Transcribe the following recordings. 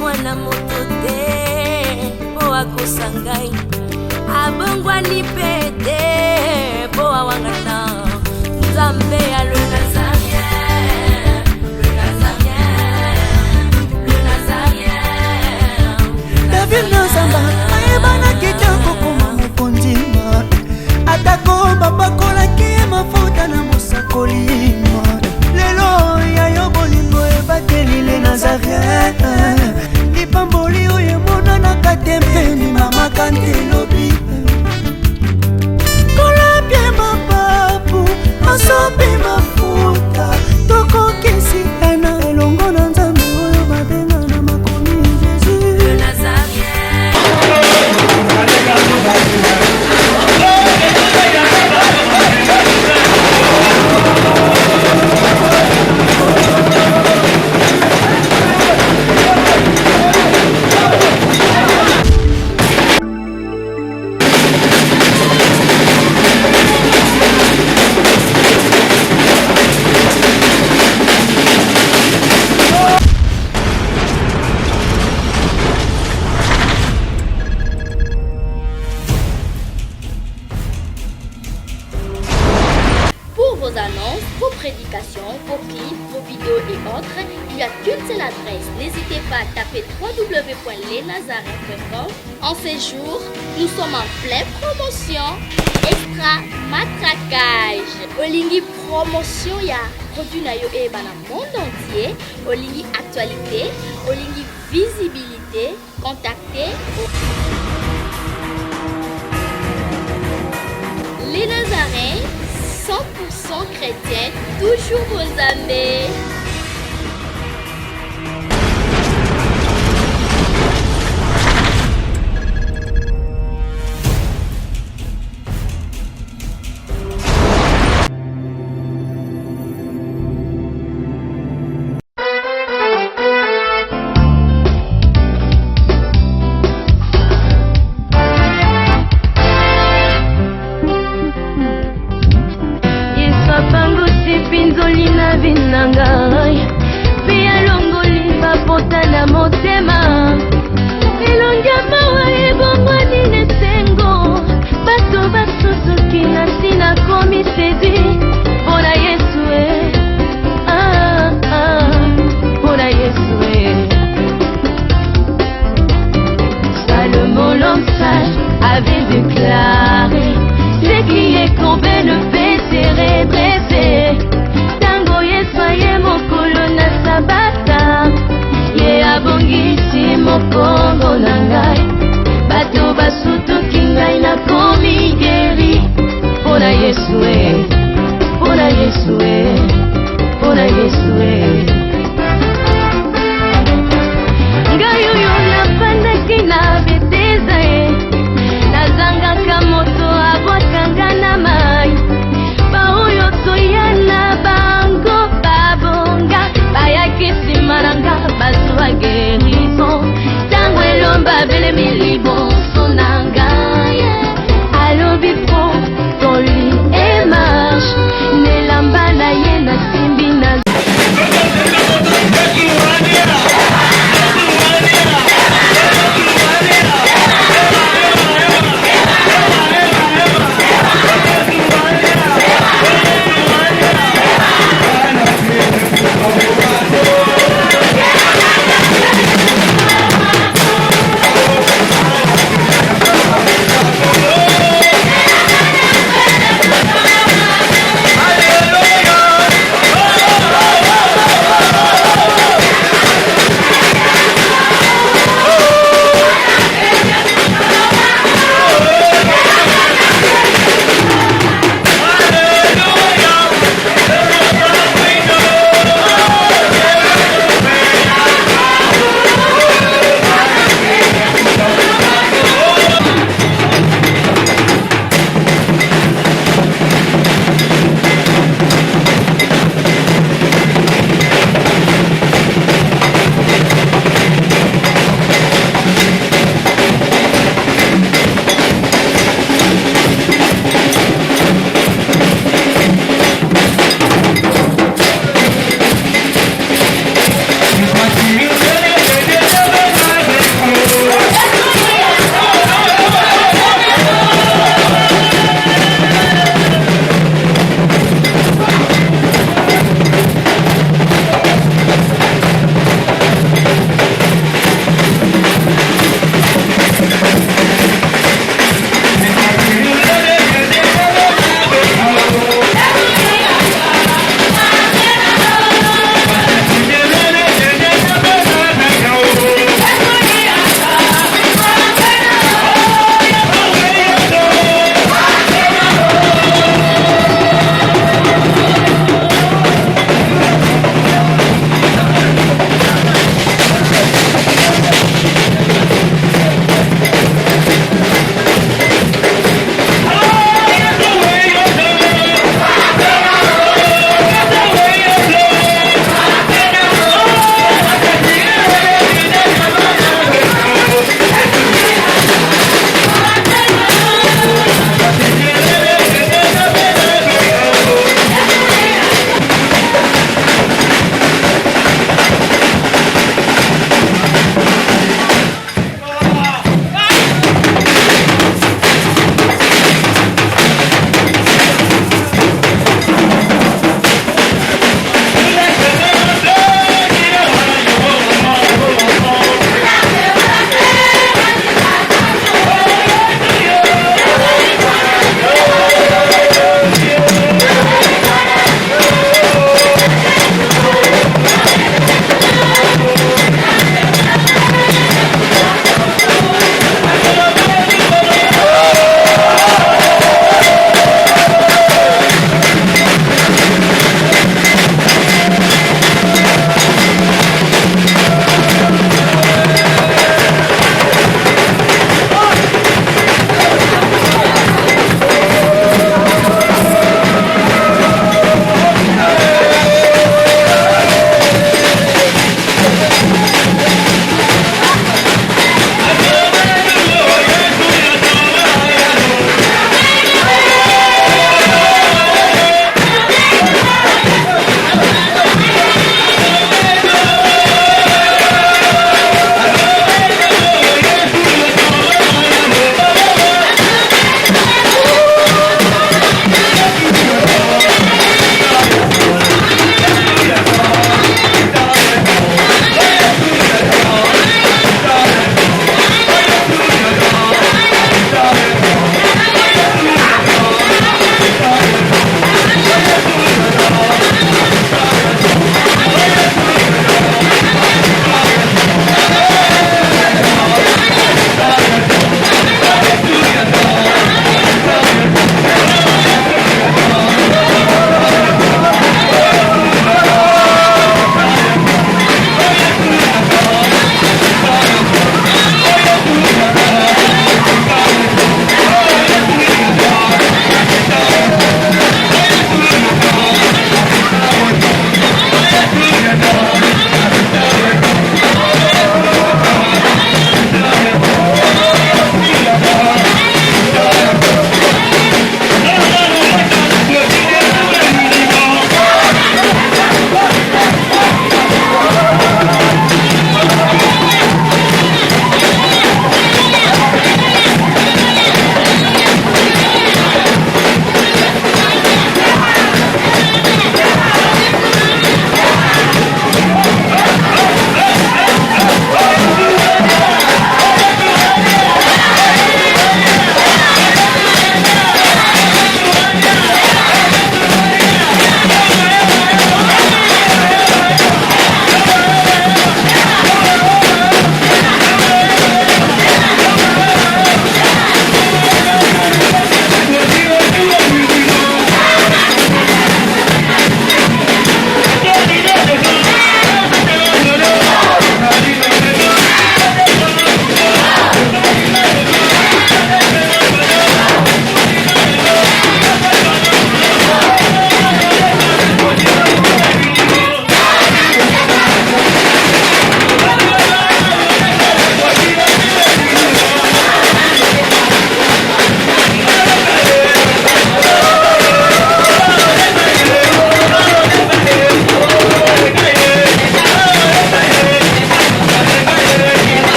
mwana moto te po akosa ngai, abongwani mpe te po awangana. Nzambe ya le Nazarien, le Nazarien, le Nazarien. David Nzamba ayebana kitoko koma mokondima, atako bapakolaki mafuta na mosakolima. Lelo ya yo bolingo ebateli le Nazarien, lipamboli oyo emonana katempeni mama kantelobi. Kolapie mapapu masopi mafuta tokokisikana elongo na Nzambe oyo babenga na makomi Jésus. Le Nazarien. Pour vos annonces, vos prédications, vos clips, vos vidéos et autres, il y a qu'une seule adresse. N'hésitez pas à taper www.lesnazarins.com. En ces jours, nous sommes en pleine promotion. Extra matraquage. Olingi promotion ya produit na yo eba na monde entier. Olingi actualité, Olingi visibilité. Contactez les Nazarins. 100% chrétien, toujours vos amis. Pinzolina vinangai pia longoli bapota na motema elongia mawa ebongwani nesengo bato basusuki na sina komi sedi mpona Yesu mpona Yesu Salomon l'homme sage avait déclaré ce qui est courbé ne peut se redresser. Ye mokolo na sabata ye abongisi mokongo na ngai bato basutuki ngai na komi geri mpona Yesu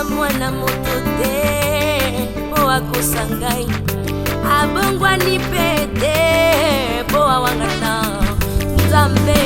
aza mwana moto te po akosa ngai, abongwani pe te po awangana. Nzambe